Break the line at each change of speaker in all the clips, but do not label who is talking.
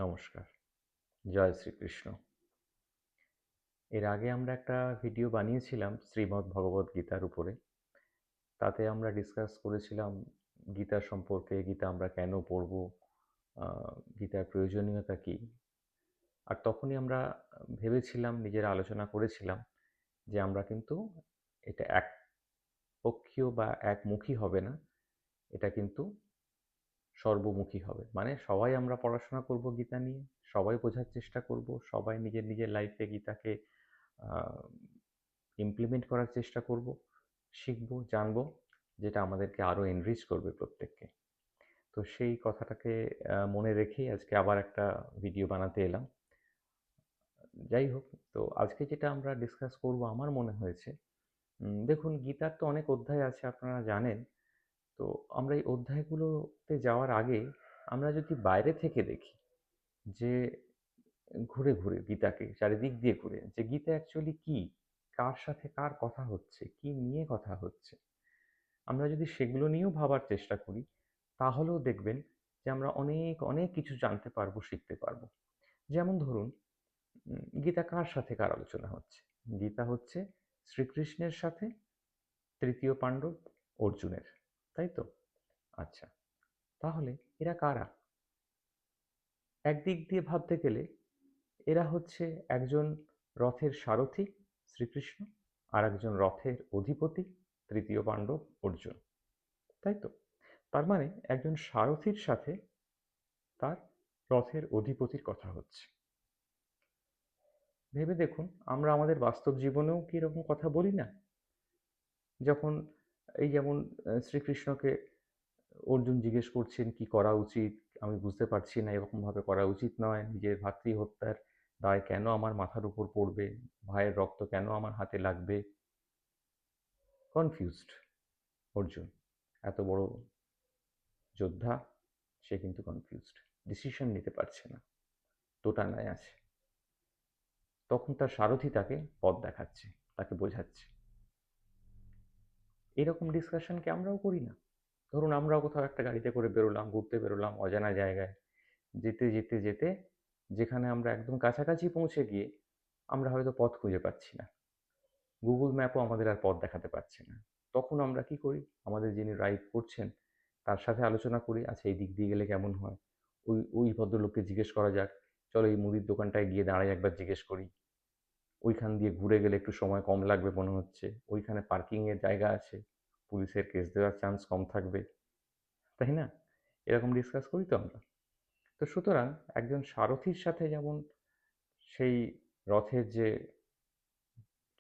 নমস্কার। জয় শ্রীকৃষ্ণ। এর আগে আমরা একটা ভিডিও বানিয়েছিলাম শ্রীমদ্ ভগবদ্ গীতার উপরে। তাতে আমরা ডিসকাস করেছিলাম গীতা সম্পর্কে, গীতা আমরা কেন পড়ব, আ গীতার প্রয়োজনীয়তা কী? আর তখনই আমরা ভেবেছিলাম, নিজেরা আলোচনা করেছিলাম যে আমরা কিন্তু এটা একপক্ষীয় বা একমুখী হবে না। এটা কিন্তু সর্বমুখী হবে। মানে সবাই আমরা পড়াশোনা করব গীতা নিয়ে, সবাই বোঝার চেষ্টা করব, সবাই নিজের লাইফে গীতাকে আ ইমপ্লিমেন্ট করার চেষ্টা করব, শিখব, জানব, যেটা আমাদেরকে আরও এনরিচ করবে প্রত্যেককে। তো সেই কথাটাকে মনে রেখেই আজকে আবার একটা ভিডিও বানাতে এলাম। যাই হোক, তো আজকে যেটা আমরা ডিসকাস করব আমার মনে হয়েছে, দেখুন গীতার তো অনেক অধ্যায় আছে আপনারা জানেন। তো আমরা এই অধ্যায়গুলোতে যাওয়ার আগে আমরা যদি বাইরে থেকে দেখি যে ঘুরে গীতাকে চারিদিক দিয়ে ঘুরে যে গীতা অ্যাকচুয়ালি কী? কার সাথে কার কথা হচ্ছে? কী নিয়ে কথা হচ্ছে? আমরা যদি সেগুলো নিয়েও ভাবার চেষ্টা করি, তাহলেও দেখবেন যে আমরা অনেক কিছু জানতে পারবো, শিখতে পারবো। যেমন ধরুন, গীতা কার সাথে কার আলোচনা হচ্ছে? গীতা হচ্ছে শ্রীকৃষ্ণের সাথে তৃতীয় পাণ্ডব অর্জুনের, তাই তো? আচ্ছা, তাহলে এরা কারা? একদিক দিয়ে ভাবতে গেলে এরা হচ্ছে একজন রথের সারথি শ্রীকৃষ্ণ, আর একজন রথের অধিপতি তৃতীয় পাণ্ডব অর্জুন, তাই তো? তার মানে একজন সারথির সাথে তার রথের অধিপতির কথা হচ্ছে। ভেবে দেখুন, আমরা আমাদের বাস্তব জীবনেও কি এরকম কথা বলি না? যখন এই যেমন শ্রীকৃষ্ণকে অর্জুন জিজ্ঞেস করছেন কি করা উচিত, আমি বুঝতে পারছি না, এরকমভাবে করা উচিত নয়, নিজের ভাতৃহত্যার দায় কেন আমার মাথার উপর পড়বে, ভাইয়ের রক্ত কেন আমার হাতে লাগবে? কনফিউজড অর্জুন, এত বড় যোদ্ধা, সে কিন্তু কনফিউজড, ডিসিশন নিতে পারছে না, দোটানায় আছে। তখন তার সারথি তাকে পথ দেখাচ্ছে, তাকে বোঝাচ্ছে। এরকম ডিসকাশন কি আমরাও করি না? ধরুন আমরাও কোথাও একটা গাড়িতে করে বেরোলাম, ঘুরতে বেরোলাম অজানা জায়গায়। যেতে যেখানে আমরা একদম কাছাকাছি পৌঁছে গিয়ে আমরা হয়তো পথ খুঁজে পাচ্ছি না। গুগল ম্যাপও আমাদের আর পথ দেখাতে পারছে না। তখন আমরা কি করি? আমাদের যিনি রাইড করছেন তার সাথে আলোচনা করি, আচ্ছা এই দিক দিয়ে গেলে কেমন হয়? ওই ভদ্রলোককে জিজ্ঞেস করা যাক। চলো এই মুদির দোকানটায় গিয়ে দাঁড়াই, একবার জিজ্ঞেস করি। ওইখান দিয়ে ঘুরে গেলে একটু সময় কম লাগবে মনে হচ্ছে। ওইখানে পার্কিংয়ের জায়গা আছে। পুলিশের কেস দেওয়ার চান্স কম থাকবে। তাই না? এরকম ডিসকাস করি তো আমরা। তো সুতরাং একজন সারথির সাথে যেমন সেই রথের যে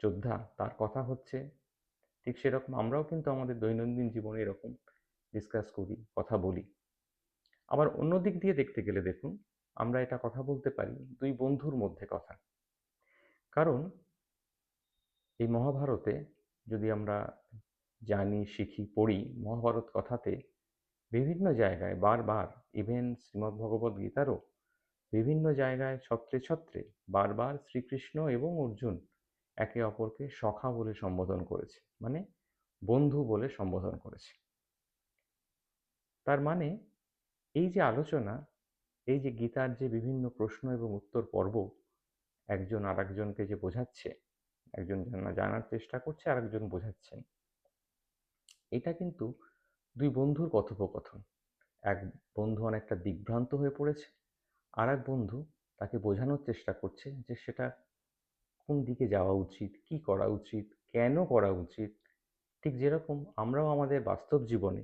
যোদ্ধা তার কথা হচ্ছে, ঠিক সেরকম আমরাও কিন্তু আমাদের দৈনন্দিন জীবনে এরকম ডিসকাস করি, কথা বলি। আবার অন্য দিক দিয়ে দেখতে গেলে দেখুন, আমরা এটা কথা বলতে পারি দুই বন্ধুর মধ্যে কথা। কারণ এই মহাভারতে যদি আমরা জানি, শিখি, পড়ি, মহাভারত কথাতে বিভিন্ন জায়গায় বারবার, ইভেন শ্রীমদ্ভগবদ্গীতারও বিভিন্ন জায়গায় ছত্রে বারবার শ্রীকৃষ্ণ এবং অর্জুন একে অপরকে সখা বলে সম্বোধন করেছে, মানে বন্ধু বলে সম্বোধন করেছে। তার মানে এই যে আলোচনা, এই যে গীতার যে বিভিন্ন প্রশ্ন এবং উত্তর পর্ব, একজন আরেকজনকে যে বোঝাচ্ছে, একজন জানার চেষ্টা করছে, আরেকজন বোঝাচ্ছেন, এটা কিন্তু দুই বন্ধুর কথোপকথন। এক বন্ধু অনেকটা দিগ্ভ্রান্ত হয়ে পড়েছে, আর এক বন্ধু তাকে বোঝানোর চেষ্টা করছে যে সেটা কোন দিকে যাওয়া উচিত, কি করা উচিত, কেন করা উচিত। ঠিক যেরকম আমরাও আমাদের বাস্তব জীবনে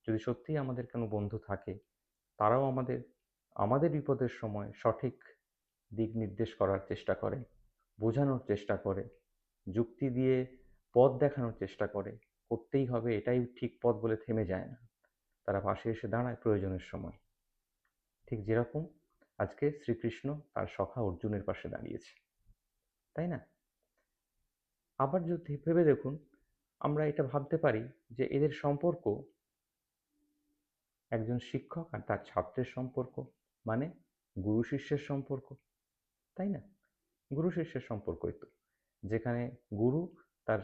যদি সত্যিই আমাদের কোনো বন্ধু থাকে, তারাও আমাদের বিপদের সময় সঠিক দিক নির্দেশ করার চেষ্টা করে, বোঝানোর চেষ্টা করে, যুক্তি দিয়ে পথ দেখানোর চেষ্টা করে, করতেই হবে এটাই ঠিক পথ বলে থেমে যায় না। তারা পাশে এসে দাঁড়ায় প্রয়োজনের সময়। ঠিক যেরকম আজকে শ্রীকৃষ্ণ তার সখা অর্জুনের পাশে দাঁড়িয়েছে, তাই না? আবার যদি ভেবে দেখুন, আমরা এটা ভাবতে পারি যে এদের সম্পর্ক একজন শিক্ষক আর তার ছাত্রের সম্পর্ক, মানে গুরু শিষ্যের সম্পর্ক, তাই না? গুরু শিষ্যের সম্পর্কই তো, যেখানে গুরু তার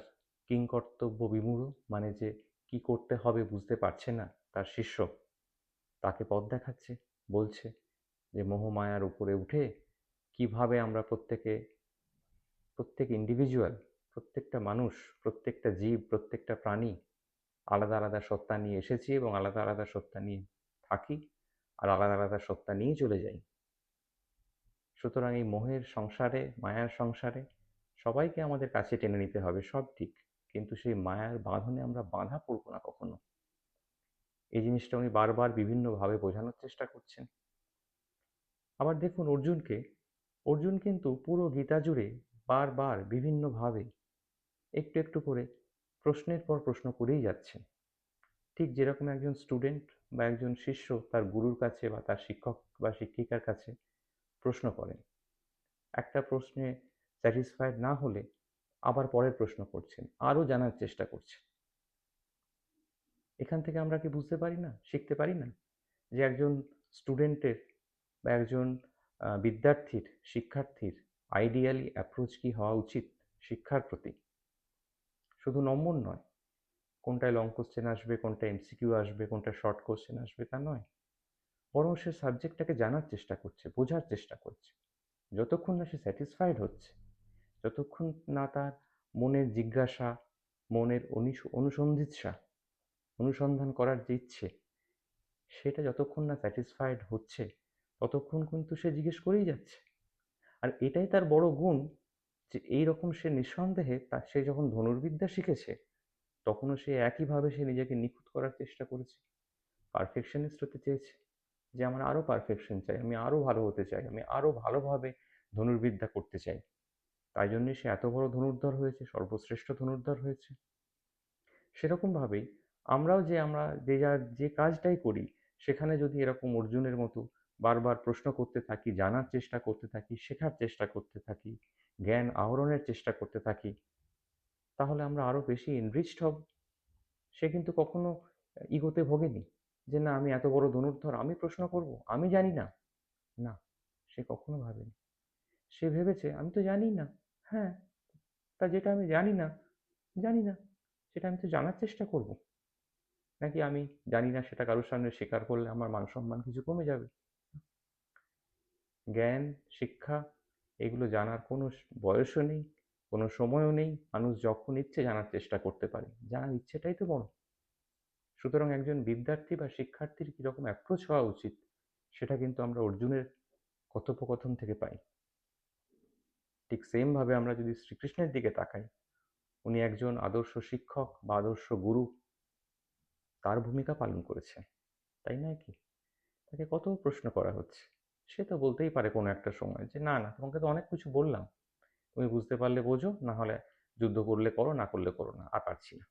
কিংকর্তব্য বিমূঢ়, মানে যে কি করতে হবে বুঝতে পারছে না, তার শিষ্য তাকে পথ দেখাচ্ছে, বলছে যে মোহমায়ার উপরে উঠে কিভাবে আমরা প্রত্যেক ইন্ডিভিজুয়াল, প্রত্যেকটা মানুষ, প্রত্যেকটা জীব, প্রত্যেকটা প্রাণী আলাদা আলাদা সত্তা নিয়ে এসেছি এবং আলাদা আলাদা সত্তা নিয়ে থাকি আর আলাদা আলাদা সত্তা নিয়েই চলে যাই। সুতরাং এই মোহের সংসারে, মায়ার সংসারে সবাইকে আমাদের কাছে টেনে নিতে হবে, সব ঠিক, কিন্তু সেই মায়ার বাঁধনে আমরা বাঁধা পড়বো না কখনো। এই জিনিসটা উনি বারবার বিভিন্নভাবে বোঝানোর চেষ্টা করছেন। আবার দেখুন অর্জুন কিন্তু পুরো গীতা জুড়ে বারবার বিভিন্নভাবে একটু একটু করে প্রশ্নের পর প্রশ্ন করেই যাচ্ছেন। ঠিক যেরকম একজন স্টুডেন্ট বা একজন শিষ্য তার গুরুর কাছে বা তার শিক্ষক বা শিক্ষিকার কাছে প্রশ্ন করেন, একটা প্রশ্নে স্যাটিসফাইড না হলে আবার পরের প্রশ্ন করছেন, আরও জানার চেষ্টা করছেন। এখান থেকে আমরা কি বুঝতে পারি না, শিখতে পারি না, যে একজন স্টুডেন্টের বা একজন বিদ্যার্থীর, শিক্ষার্থীর আইডিয়ালি অ্যাপ্রোচ কি হওয়া উচিত শিক্ষার প্রতি? শুধু নম্বর নয়, কোনটায় লং কোশ্চেন আসবে, কোনটা এমসিকিউ আসবে, কোনটা শর্ট কোশ্চেন আসবে তা নয়, বরং সে সাবজেক্টটাকে জানার চেষ্টা করছে, বোঝার চেষ্টা করছে। যতক্ষণ না সে স্যাটিসফাইড হচ্ছে, যতক্ষণ না তার মনের জিজ্ঞাসা, মনের অনুসন্ধিৎসা, অনুসন্ধান করার যে ইচ্ছে, সেটা যতক্ষণ না স্যাটিসফাইড হচ্ছে, ততক্ষণ কিন্তু সে জিজ্ঞেস করেই যাচ্ছে। আর এটাই তার বড় গুণ, যে এইরকম সে নিঃসন্দেহে সে যখন ধনুর্বিদ্যা শিখেছে, তখনও সে একইভাবে সে নিজেকে নিখুঁত করার চেষ্টা করেছে, পারফেকশনিস্ট হতে চেয়েছে, যে আমার আরও পারফেকশন চাই, আমি আরও ভালো হতে চাই, আমি আরও ভালোভাবে ধনুর্বিদ্যা করতে চাই। তাই জন্যই সে এত বড় ধনুর্ধর হয়েছে, সর্বশ্রেষ্ঠ ধনুর্ধর হয়েছে। সেরকমভাবেই আমরা যার যে কাজটাই করি, সেখানে যদি এরকম অর্জুনের মতো বারবার প্রশ্ন করতে থাকি, জানার চেষ্টা করতে থাকি, শেখার চেষ্টা করতে থাকি, জ্ঞান আহরণের চেষ্টা করতে থাকি, তাহলে আমরা আরও বেশি এনরিচড হব। সে কিন্তু কখনো ইগোতে ভোগেনি, যে না আমি এত বড় ধনুর্ধর, আমি প্রশ্ন করব, আমি জানি না। না, সে কখনো ভাবেনি। সে ভেবেছে আমি তো জানি না। হ্যাঁ, তা যেটা আমি জানি না, সেটা আমি তো জানার চেষ্টা করব। নাকি আমি জানি না সেটা কারোর সামনে স্বীকার করলে আমার মান সম্মান কিছু কমে যাবে? জ্ঞান, শিক্ষা, এগুলো জানার কোনো বয়সও নেই, কোনো সময়ও নেই। মানুষ যখন ইচ্ছে জানার চেষ্টা করতে পারে। জানার ইচ্ছেটাই তো বড়। সুতরাং একজন বিদ্যার্থী বা শিক্ষার্থীর কীরকম অ্যাপ্রোচ হওয়া উচিত, সেটা কিন্তু আমরা অর্জুনের কথোপকথন থেকে পাই। ঠিক সেমভাবে আমরা যদি শ্রীকৃষ্ণের দিকে তাকাই, উনি একজন আদর্শ শিক্ষক বা আদর্শ গুরু, তার ভূমিকা পালন করেছেন, তাই নয় কি? তাকে কত প্রশ্ন করা হচ্ছে, সে তো বলতেই পারে কোনো একটা সময় যে না না, তোমাকে তো অনেক কিছু বললাম, তুমি বুঝতে পারলে বোঝো, না হলে যুদ্ধ করলে করো, না করলে করো না, আর পারছি না।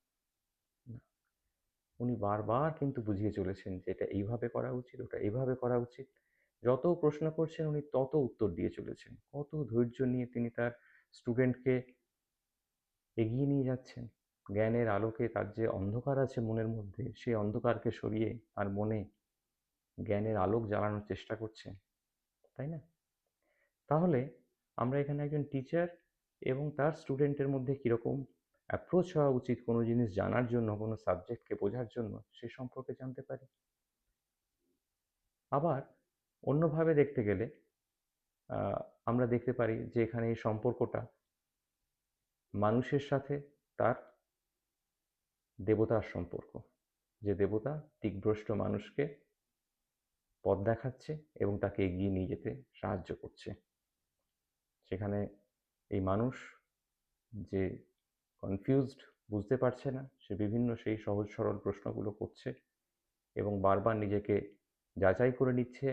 উনি বারবার কিন্তু বুঝিয়ে চলেছেন যে এটা এইভাবে করা উচিত, ওটা এইভাবে করা উচিত। যত প্রশ্ন করছেন উনি তত উত্তর দিয়ে চলেছেন, কত ধৈর্য নিয়ে তিনি তার স্টুডেন্টকে এগিয়ে নিয়ে যাচ্ছেন। জ্ঞানের আলোকে তার যে অন্ধকার আছে মনের মধ্যে, সেই অন্ধকারকে সরিয়ে তার মনে জ্ঞানের আলোক জ্বালানোর চেষ্টা করছেন, তাই না? তাহলে আমরা এখানে একজন টিচার এবং তার স্টুডেন্টের মধ্যে কীরকম অ্যাপ্রোচ হওয়া উচিত কোনো জিনিস জানার জন্য, কোনো সাবজেক্টকে বোঝার জন্য, সে সম্পর্কে জানতে পারি। আবার অন্যভাবে দেখতে গেলে আমরা দেখতে পারি যে এখানে এই সম্পর্কটা মানুষের সাথে তার দেবতার সম্পর্ক, যে দেবতা দিকভ্রষ্ট মানুষকে পথ দেখাচ্ছে এবং তাকে এগিয়ে নিয়ে যেতে সাহায্য করছে। সেখানে এই মানুষ যে কনফিউজড, বুঝতে পারছে না, সে বিভিন্ন সেই সহজ সরল প্রশ্নগুলো করছে এবং বারবার নিজেকে যাচাই করে নিচ্ছে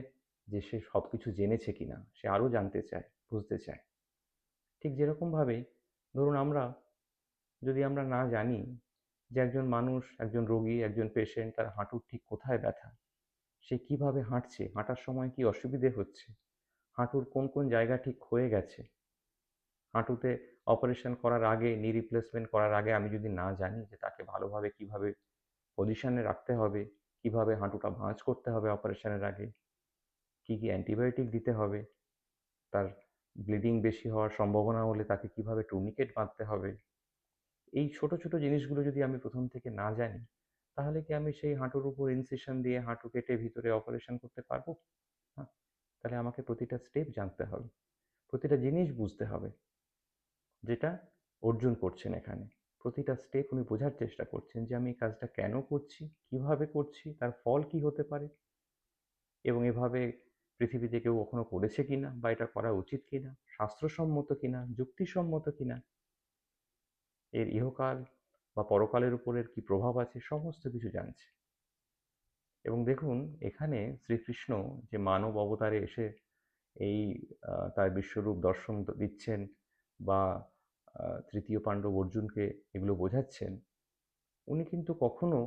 যে সে সব কিছু জেনেছে কিনা, সে আরও জানতে চায়, বুঝতে চায়। ঠিক যেরকমভাবেই ধরুন যদি আমরা না জানি যে একজন মানুষ, একজন রোগী, একজন পেশেন্ট, তার হাঁটুর ঠিক কোথায় ব্যথা, সে কিভাবে হাঁটছে, হাঁটার সময় কি অসুবিধে হচ্ছে, হাঁটুর কোন কোন জায়গা ঠিক ক্ষয়ে গেছে, হাঁটুতে অপারেশন করার আগে, নি রিপ্লেসমেন্ট করার আগে আমি যদি না জানি যে তাকে ভালোভাবে কিভাবে পজিশনে রাখতে হবে, কিভাবে হাঁটুটা ভাঁজ করতে হবে অপারেশনের আগে, কি কি অ্যান্টিবায়োটিক দিতে হবে, তার ব্লিডিং বেশি হওয়ার সম্ভাবনা হলে তাকে কিভাবে টুর্নিকেট বাঁধতে হবে, এই ছোট ছোট জিনিসগুলো যদি আমি প্রথম থেকে না জানি, তাহলে কি আমি সেই হাঁটুর উপর ইনসিশন দিয়ে হাঁটু কেটে ভিতরে অপারেশন করতে পারবো? না। তাহলে প্রতিটা স্টেপ জানতে হবে, প্রতিটা জিনিস বুঝতে হবে, যেটা অর্জুন করছেন এখানে। প্রতিটা স্টেপ উনি বোঝার চেষ্টা করছেন যে আমি এই কাজটা কেন করছি, কিভাবে করছি, তার ফল কি হতে পারে, এবং এভাবে পৃথিবীতে কেউ কখনো করেছে কিনা, বা এটা করা উচিত কিনা, শাস্ত্রসম্মত কিনা, যুক্তিসম্মত কিনা, এর ইহকাল বা পরকালের উপর এর কি প্রভাব আছে, সমস্ত কিছু জানছে। এবং দেখুন, এখানে শ্রীকৃষ্ণ যে মানব অবতারে এসে এই তার বিশ্বরূপ দর্শন দিচ্ছেন, বা তৃতীয় পাণ্ডব অর্জুনকে এগুলো বোঝাচ্ছেন, উনি কিন্তু কখনো,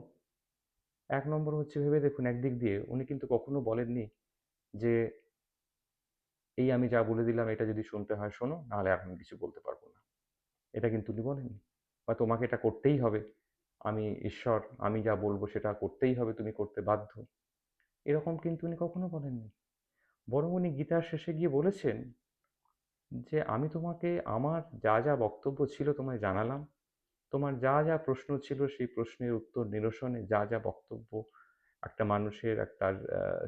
এক নম্বর হচ্ছে ভেবে দেখুন, একদিক দিয়ে উনি কিন্তু কখনো বলেননি যে এই আমি যা বলে দিলাম এটা যদি শুনতে হয় শোনো, নাহলে এখন কিছু বলতে পারবো না। এটা কিন্তু উনি বলেননি। বা তোমাকে এটা করতেই হবে, আমি ঈশ্বর, আমি যা বলবো সেটা করতেই হবে, তুমি করতে বাধ্য, এরকম কিন্তু উনি কখনো বলেননি। বরং উনি গীতার শেষে গিয়ে বলেছেন যে আমি তোমাকে আমার যা যা বক্তব্য ছিল তোমায় জানালাম, তোমার যা যা প্রশ্ন ছিল সেই প্রশ্নের উত্তর নিরসনে যা যা বক্তব্য একটা মানুষের, একটা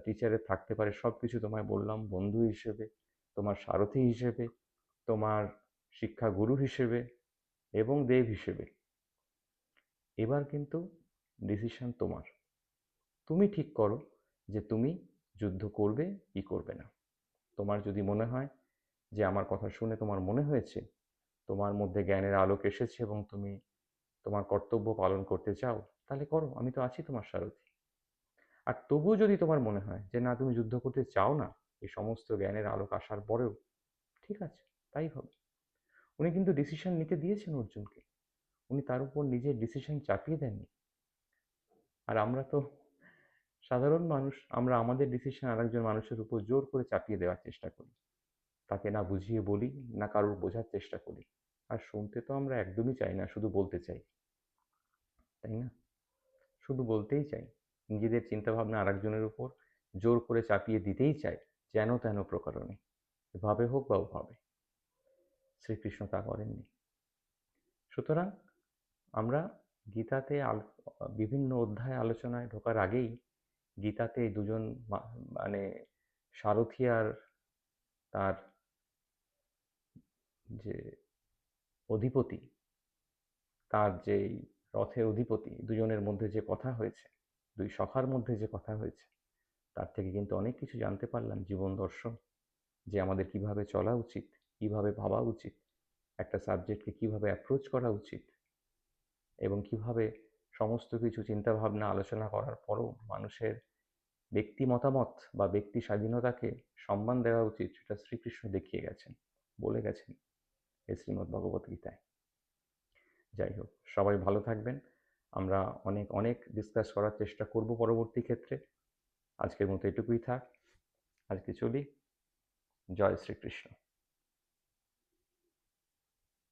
টিচারের থাকতে পারে, সব কিছু তোমায় বললাম, বন্ধু হিসেবে, তোমার সারথি হিসেবে, তোমার শিক্ষাগুরু হিসেবে এবং দেব হিসেবে। এবার কিন্তু ডিসিশন তোমার। তুমি ঠিক করো যে তুমি যুদ্ধ করবে কি করবে না। তোমার যদি মনে হয় যে আমার কথা শুনে তোমার মনে হয়েছে তোমার মধ্যে জ্ঞানের আলোক এসেছে এবং তুমি তোমার কর্তব্য পালন করতে চাও, তাহলে করো, আমি তো আছি তোমার সারথি। আর তবুও যদি তোমার মনে হয় যে না, তুমি যুদ্ধ করতে চাও না, এই সমস্ত জ্ঞানের আলোক আসার পরেও, ঠিক আছে, তাই হবে। উনি কিন্তু ডিসিশন নিতে দিয়েছেন অর্জুনকে, উনি তার উপর নিজের ডিসিশন চাপিয়ে দেননি। আর আমরা তো সাধারণ মানুষ, আমরা আমাদের ডিসিশন আরেকজন মানুষের উপর জোর করে চাপিয়ে দেওয়ার চেষ্টা করি, তাকে না বুঝিয়ে বলি, না কারোর বোঝার চেষ্টা করি। আর শুনতে তো আমরা একদমই চাই না, শুধু বলতে চাই, তাই না? শুধু বলতেই চাই, নিজেদের চিন্তাভাবনা আরেকজনের উপর জোর করে চাপিয়ে দিতেই চাই, যেন তেন প্রকারণে, এভাবে হোক বা ওভাবে। শ্রীকৃষ্ণ তা করেননি। সুতরাং আমরা গীতাতে বিভিন্ন অধ্যায় আলোচনায় ঢোকার আগেই গীতাতে দুজন মানে সারথি আর তার যে অধিপতি, তার যে রথের অধিপতি, দুজনের মধ্যে যে কথা হয়েছে, দুই সখার মধ্যে যে কথা হয়েছে, তার থেকে কিন্তু অনেক কিছু জানতে পারলাম, জীবন দর্শন, যে আমাদের কিভাবে চলা উচিত, কিভাবে ভাবা উচিত, একটা সাবজেক্টকে কিভাবে অ্যাপ্রোচ করা উচিত, এবং কিভাবে সমস্ত কিছু চিন্তাভাবনা আলোচনা করার পরও মানুষের ব্যক্তি মতামত বা ব্যক্তি স্বাধীনতাকে সম্মান দেওয়া উচিত, সেটা শ্রীকৃষ্ণ দেখিয়ে গেছেন, বলে গেছেন এই শ্রীমদ্ ভগবত গীতায়। যাই হোক, সবাই ভালো থাকবেন। আমরা অনেক অনেক ডিসকাস করার চেষ্টা করব পরবর্তী ক্ষেত্রে। আজকের মতো এটুকুই থাক, আজকে চলি। জয় শ্রীকৃষ্ণ।